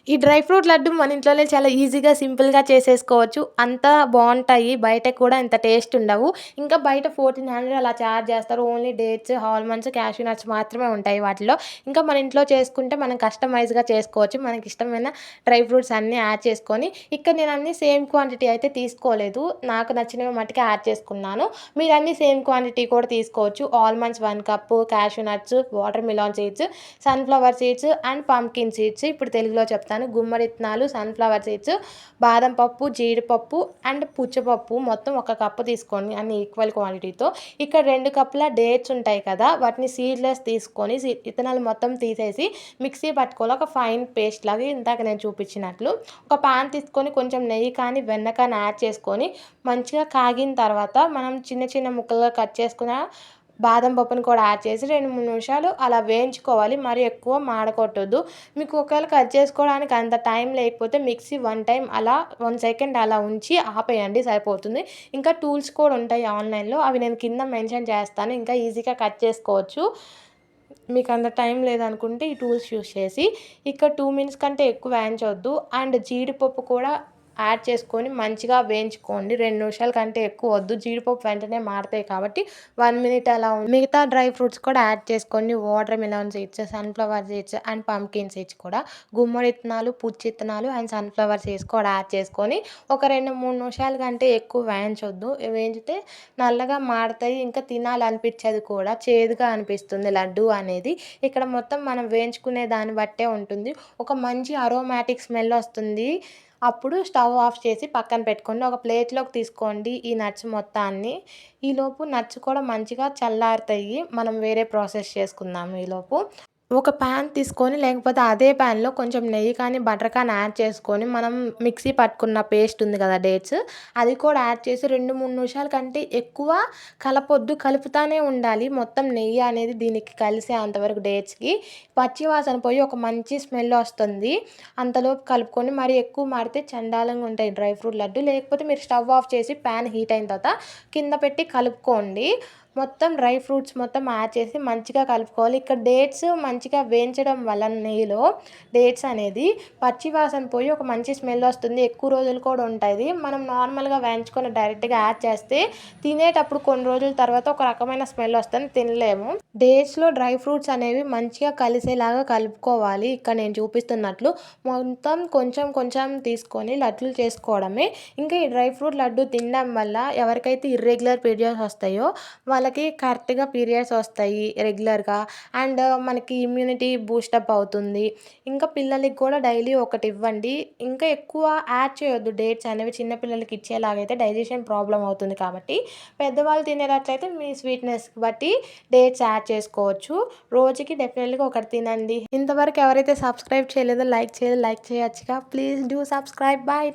ఈ dry fruit laddu మన ఇంట్లోనే చాలా ఈజీగా, సింపుల్‌గా చేసేసుకోవచ్చు. అంతా బావుంటాయి. బయట కూడా ఇంత టేస్ట్ ఉండవు. ఇంకా బయట 1400 అలా చార్జ్ చేస్తారు. Only dates, almonds, cashew nuts మాత్రమే ఉంటాయి వాటిలో. ఇంకా మన ఇంట్లో చేసుకుంటే మనం కస్టమైజ్‌గా చేసుకోవచ్చు. మనకిష్టమైన డ్రై ఫ్రూట్స్ అన్నీ యాడ్ చేసుకొని, ఇక్కడ నేను అన్నీ సేమ్ క్వాంటిటీ అయితే తీసుకోలేదు. నాకు నచ్చినవి మట్టుకే యాడ్ చేసుకున్నాను. మీరన్నీ సేమ్ క్వాంటిటీ కూడా తీసుకోవచ్చు. Almonds 1 cup, cashew nuts, water melon seeds, sunflower seeds and pumpkin seeds. ఇప్పుడు తెలుగులో చెప్తాను. గుమ్మడి విత్తనాలు, సన్‌ఫ్లవర్ సీడ్స్, బాదం పప్పు, జీడిపప్పు అండ్ పుచ్చపప్పు మొత్తం 1 కప్పు తీసుకోండి. అన్ని ఈక్వల్ క్వాంటిటీతో. ఇక్కడ 2 కప్పుల డేట్స్ ఉంటాయి కదా! వాటిని సీడ్‌లెస్ తీసుకొని విత్తనాలు మొత్తం తీసేసి మిక్సీ పట్టుకోవాలి. ఒక ఫైన్ పేస్ట్ లాగా ఇందాక నేను చూపించినట్లు. ఒక పాన్ తీసుకొని కొంచెం నెయ్యి కానీ, వెన్న కానీ యాడ్ చేసుకొని మంచిగా కాగిన తర్వాత మనం చిన్న చిన్న ముక్కలుగా కట్ చేసుకున్న బాదం పప్పుని కూడా యాడ్ చేసి 2, 3 నిమిషాలు అలా వేయించుకోవాలి. మరి ఎక్కువ మాడకొట్టొద్దు. మీకు ఒకవేళ కట్ చేసుకోవడానికి అంత టైం లేకపోతే మిక్సీ 1 టైమ్ అలా 1 సెకండ్ అలా ఉంచి ఆపేయండి సరిపోతుంది. ఇంకా టూల్స్ కూడా ఉంటాయి ఆన్‌లైన్‌లో. అవి నేను కింద మెన్షన్ చేస్తాను. ఇంకా ఈజీగా కట్ చేసుకోవచ్చు. మీకు అంత టైం లేదనుకుంటే ఈ టూల్స్ యూజ్ చేసి ఇక్కడ 2 మినిట్స్ కంటే ఎక్కువ వేయించొద్దు. అండ్ జీడిపప్పు కూడా యాడ్ చేసుకొని మంచిగా వేయించుకోండి. 2 నిమిషాల కంటే ఎక్కువ వద్దు. జీడిపప్పు వెంటనే మాడతాయి కాబట్టి 1 మినిట్ అలా మిగతా డ్రై ఫ్రూట్స్ కూడా యాడ్ చేసుకోండి. Water melon seeds, sunflower seeds and pumpkin seeds కూడా, గుమ్మడి విత్తనాలు, పుచ్చి విత్తనాలు అండ్ సన్‌ఫ్లవర్ సీడ్స్ కూడా యాడ్ చేసుకొని ఒక 2, 3 నిమిషాల కంటే ఎక్కువ వేయించొద్దు. వేయించితే నల్లగా మాడతాయి. ఇంకా తినాలనిపించదు కూడా. చేదుగా అనిపిస్తుంది లడ్డు అనేది. ఇక్కడ మొత్తం మనం వేయించుకునే దాన్ని బట్టే ఉంటుంది. ఒక మంచి అరోమాటిక్ స్మెల్ వస్తుంది. అప్పుడు స్టవ్ ఆఫ్ చేసి పక్కన పెట్టుకోండి. ఒక ప్లేట్‌లోకి తీసుకోండి ఈ నట్స్ మొత్తాన్ని. ఈలోపు నట్స్ కూడా మంచిగా చల్లారుతాయి. మనం వేరే ప్రాసెస్ చేసుకుందాం ఈలోపు. ఒక పాన్ తీసుకొని లేకపోతే అదే పాన్‌లో కొంచెం నెయ్యి కానీ, బటర్ కానీ యాడ్ చేసుకొని మనం మిక్సీ పట్టుకున్న పేస్ట్ ఉంది కదా డేట్స్, అది కూడా యాడ్ చేసి 2, 3 నిమిషాల కంటే ఎక్కువ కలపొద్దు. కలుపుతానే ఉండాలి. మొత్తం నెయ్యి అనేది దీనికి కలిసేంత వరకు డేట్స్‌కి. పచ్చి వాసన పోయి ఒక మంచి స్మెల్ వస్తుంది. అంతలోపు కలుపుకొని మరి ఎక్కువ మాడితే చండాలంగా ఉంటాయి డ్రై ఫ్రూట్ లడ్డు. లేకపోతే మీరు స్టవ్ ఆఫ్ చేసి పాన్ హీట్ అయిన తర్వాత కింద పెట్టి కలుపుకోండి. మొత్తం డ్రై ఫ్రూట్స్ మొత్తం యాడ్ చేసి మంచిగా కలుపుకోవాలి. ఇక్కడ డేట్స్ మంచిగా వేయించడం వల్ల నెయ్యిలో డేట్స్ అనేది పచ్చి వాసన పోయి ఒక మంచి స్మెల్ వస్తుంది. ఎక్కువ రోజులు కూడా ఉంటుంది. మనం నార్మల్‌గా వేయించుకొని డైరెక్ట్‌గా యాడ్ చేస్తే తినేటప్పుడు కొన్ని రోజుల తర్వాత ఒక రకమైన స్మెల్ వస్తుంది. తినలేము. డేట్స్‌లో డ్రై ఫ్రూట్స్ అనేవి మంచిగా కలిసేలాగా కలుపుకోవాలి. ఇక్కడ నేను చూపిస్తున్నట్లు మొత్తం కొంచెం కొంచెం తీసుకొని లడ్డూలు చేసుకోవడమే. ఇంకా ఈ డ్రై ఫ్రూట్ లడ్డు తినడం వల్ల ఎవరికైతే ఇర్రెగ్యులర్ పీరియడ్స్ వస్తాయో వాళ్ళకి కరెక్ట్‌గా పీరియడ్స్ వస్తాయి రెగ్యులర్‌గా. అండ్ మనకి ఇమ్యూనిటీ బూస్టప్ అవుతుంది. ఇంకా పిల్లలకి కూడా డైలీ ఒకటి ఇవ్వండి. ఇంకా ఎక్కువ యాడ్ చేయొద్దు డేట్స్ అనేవి. చిన్న పిల్లలకి ఇచ్చేలాగైతే డైజెషన్ ప్రాబ్లమ్ అవుతుంది కాబట్టి, పెద్దవాళ్ళు తినేటట్లయితే మీ స్వీట్‌నెస్‌కి బట్టి డేట్స్ యాడ్ చేసుకోవచ్చు. రోజుకి డెఫినెట్‌గా ఒకటి తినండి. ఇంతవరకు ఎవరైతే సబ్స్క్రైబ్ చేయలేదో లైక్ చేయొచ్చుగా. Please do subscribe. బాయ్.